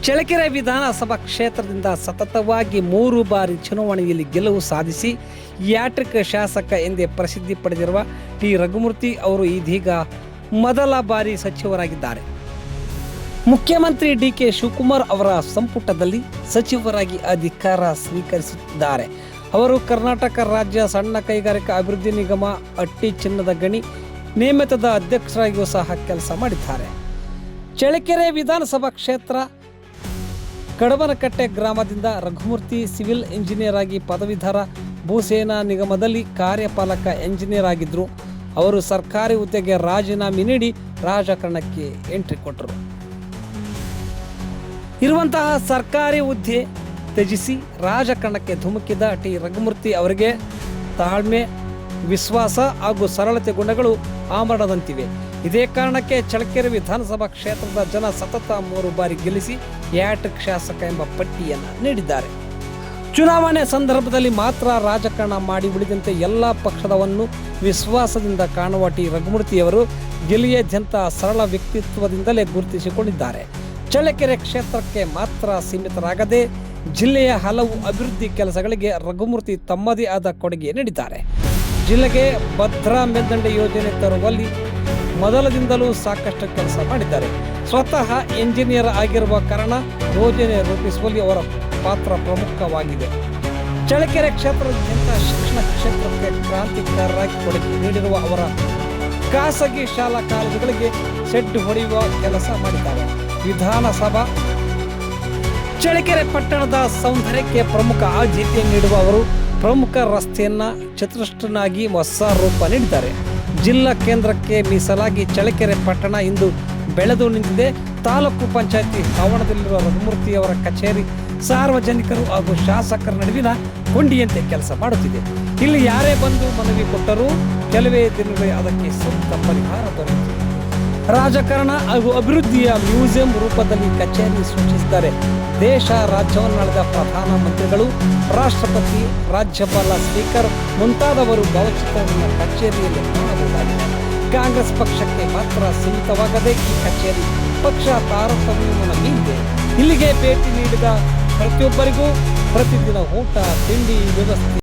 ಚಳ್ಳಕೆರೆ ವಿಧಾನಸಭಾ ಕ್ಷೇತ್ರದಿಂದ ಸತತವಾಗಿ 3 ಬಾರಿ ಚುನಾವಣೆಯಲ್ಲಿ ಗೆಲುವು ಸಾಧಿಸಿ ಯಾಟ್ರಿಕ್ ಶಾಸಕ ಎಂದೇ ಪ್ರಸಿದ್ಧಿ ಪಡೆದಿರುವ ಟಿ ರಘುಮೂರ್ತಿ ಅವರು ಇದೀಗ ಮೊದಲ ಬಾರಿ ಸಚಿವರಾಗಿದ್ದಾರೆ. ಮುಖ್ಯಮಂತ್ರಿ ಡಿಕೆ ಶಿವಕುಮಾರ್ ಅವರ ಸಂಪುಟದಲ್ಲಿ ಸಚಿವರಾಗಿ ಅಧಿಕಾರ ಸ್ವೀಕರಿಸಿದ್ದಾರೆ. ಅವರು ಕರ್ನಾಟಕ ರಾಜ್ಯ ಸಣ್ಣ ಕೈಗಾರಿಕಾ ಅಭಿವೃದ್ಧಿ ನಿಗಮ ಅಟ್ಟಿ ಚಿನ್ನದ ಗಣಿ ನೇಮಕದ ಅಧ್ಯಕ್ಷರಾಗಿಯೂ ಸಹ ಕೆಲಸ ಮಾಡಿದ್ದಾರೆ. ಚಳ್ಳಕೆರೆ ವಿಧಾನಸಭಾ ಕ್ಷೇತ್ರ ಕಡಬನಕಟ್ಟೆ ಗ್ರಾಮದಿಂದ ರಘುಮೂರ್ತಿ ಸಿವಿಲ್ ಇಂಜಿನಿಯರ್ ಆಗಿ ಪದವೀಧರ, ಭೂಸೇನಾ ನಿಗಮದಲ್ಲಿ ಕಾರ್ಯಪಾಲಕ ಇಂಜಿನಿಯರ್ ಆಗಿದ್ದರು. ಅವರು ಸರ್ಕಾರಿ ಹುದ್ದೆಗೆ ರಾಜೀನಾಮೆ ನೀಡಿ ರಾಜಕಾರಣಕ್ಕೆ ಎಂಟ್ರಿ ಕೊಟ್ಟರು. ಇರುವಂತಹ ಸರ್ಕಾರಿ ಹುದ್ದೆ ತ್ಯಜಿಸಿ ರಾಜಕಾರಣಕ್ಕೆ ಧುಮುಕಿದ ಟಿ ರಘುಮೂರ್ತಿ ಅವರಿಗೆ ತಾಳ್ಮೆ, ವಿಶ್ವಾಸ ಹಾಗೂ ಸರಳತೆ ಗುಣಗಳು ಆಮರಣದಂತಿವೆ. ಇದೇ ಕಾರಣಕ್ಕೆ ಚಳ್ಳಕೆರೆ ವಿಧಾನಸಭಾ ಕ್ಷೇತ್ರದ ಜನ ಸತತ 3 ಬಾರಿ ಗೆಲ್ಲಿಸಿ ಯಾಟ್ರಿಕ್ ಶಾಸಕ ಎಂಬ ಪಟ್ಟಿಯನ್ನು ನೀಡಿದ್ದಾರೆ. ಚುನಾವಣೆ ಸಂದರ್ಭದಲ್ಲಿ ಮಾತ್ರ ರಾಜಕಾರಣ ಮಾಡಿ ಉಳಿದಂತೆ ಎಲ್ಲ ಪಕ್ಷದವನ್ನು ವಿಶ್ವಾಸದಿಂದ ಕಾಣುವ ಟಿ ರಘುಮೂರ್ತಿಯವರು ಗೆಲುವಾದ್ಯಂತ ಸರಳ ವ್ಯಕ್ತಿತ್ವದಿಂದಲೇ ಗುರುತಿಸಿಕೊಂಡಿದ್ದಾರೆ. ಚಳ್ಳಕೆರೆ ಕ್ಷೇತ್ರಕ್ಕೆ ಮಾತ್ರ ಸೀಮಿತರಾಗದೆ ಜಿಲ್ಲೆಯ ಹಲವು ಅಭಿವೃದ್ಧಿ ಕೆಲಸಗಳಿಗೆ ರಘುಮೂರ್ತಿ ತಮ್ಮದೇ ಆದ ಕೊಡುಗೆ ನೀಡಿದ್ದಾರೆ. ಜಿಲ್ಲೆಗೆ ಭದ್ರಾ ಮೇಲ್ದಂಡೆ ಯೋಜನೆ ತರುವಲ್ಲಿ ಮೊದಲದಿಂದಲೂ ಸಾಕಷ್ಟು ಕೆಲಸ ಮಾಡಿದ್ದಾರೆ. ಸ್ವತಃ ಇಂಜಿನಿಯರ್ ಆಗಿರುವ ಕಾರಣ ಯೋಜನೆ ರೂಪಿಸುವಲ್ಲಿ ಅವರ ಪಾತ್ರ ಪ್ರಮುಖವಾಗಿದೆ. ಚಳ್ಳಕೆರೆ ಕ್ಷೇತ್ರದಾದ್ಯಂತ ಶಿಕ್ಷಣ ಕ್ಷೇತ್ರಕ್ಕೆ ಕ್ರಾಂತಿಕಾರರಾಗಿ ಕೊಡುಗೆ ನೀಡಿರುವ ಅವರ ಖಾಸಗಿ ಶಾಲಾ ಕಾಲೇಜುಗಳಿಗೆ ಸೆಡ್ ಹೊಡೆಯುವ ಕೆಲಸ ಮಾಡಿದ್ದಾರೆ. ವಿಧಾನಸಭಾ ಚಳ್ಳಕೆರೆ ಪಟ್ಟಣದ ಸೌಂದರ್ಯಕ್ಕೆ ಪ್ರಮುಖ ಆದ್ಯತೆ ನೀಡುವ ಅವರು ಪ್ರಮುಖ ರಸ್ತೆಯನ್ನು ಚತುರಸ್ರನಾಗಿ ಹೊಸ ರೂಪ ನೀಡಿದ್ದಾರೆ. ಜಿಲ್ಲಾ ಕೇಂದ್ರಕ್ಕೆ ಮೀಸಲಾಗಿ ಚಳ್ಳಕೆರೆ ಪಟ್ಟಣ ಇಂದು ಬೆಳೆದು ನಿಂತಿದೆ. ತಾಲೂಕು ಪಂಚಾಯತಿ ಆವರಣದಲ್ಲಿರುವ ರಘುಮೂರ್ತಿಯವರ ಕಚೇರಿ ಸಾರ್ವಜನಿಕರು ಹಾಗೂ ಶಾಸಕರ ನಡುವಿನ ಕೊಂಡಿಯಂತೆ ಕೆಲಸ ಮಾಡುತ್ತಿದೆ. ಇಲ್ಲಿ ಯಾರೇ ಬಂದು ಮನವಿ ಕೊಟ್ಟರೂ ಕೆಲವೇ ದಿನಗಳೇ ಅದಕ್ಕೆ ಸೂಕ್ತ ಪರಿಹಾರ ದೊರೆಯುತ್ತಿದೆ. ರಾಜಕಾರಣ ಹಾಗೂ ಅಭಿವೃದ್ಧಿಯ ಮ್ಯೂಸಿಯಂ ರೂಪದಲ್ಲಿ ಕಚೇರಿ ಸೃಷ್ಟಿಸಿದ್ದಾರೆ. ದೇಶ ರಾಜ್ಯವನ್ನಾಳಿದ ಪ್ರಧಾನಮಂತ್ರಿಗಳು, ರಾಷ್ಟ್ರಪತಿ, ರಾಜ್ಯಪಾಲ, ಸ್ಪೀಕರ್ ಮುಂತಾದವರು ಭಾವಚಿತ್ರವನ್ನು ಕಚೇರಿಯಲ್ಲಿ ಕಾಣಬಹುದಾಗಿದೆ. ಕಾಂಗ್ರೆಸ್ ಪಕ್ಷಕ್ಕೆ ಮಾತ್ರ ಸೀಮಿತವಾಗದೆ ಈ ಕಚೇರಿ ಪಕ್ಷ ತಾರತಮ್ಯವನ್ನು ಮೀರಿದೆ. ಇಲ್ಲಿಗೆ ಭೇಟಿ ನೀಡಿದ ಪ್ರತಿಯೊಬ್ಬರಿಗೂ ಪ್ರತಿದಿನ ಊಟ ತಿಂಡಿ ವ್ಯವಸ್ಥೆ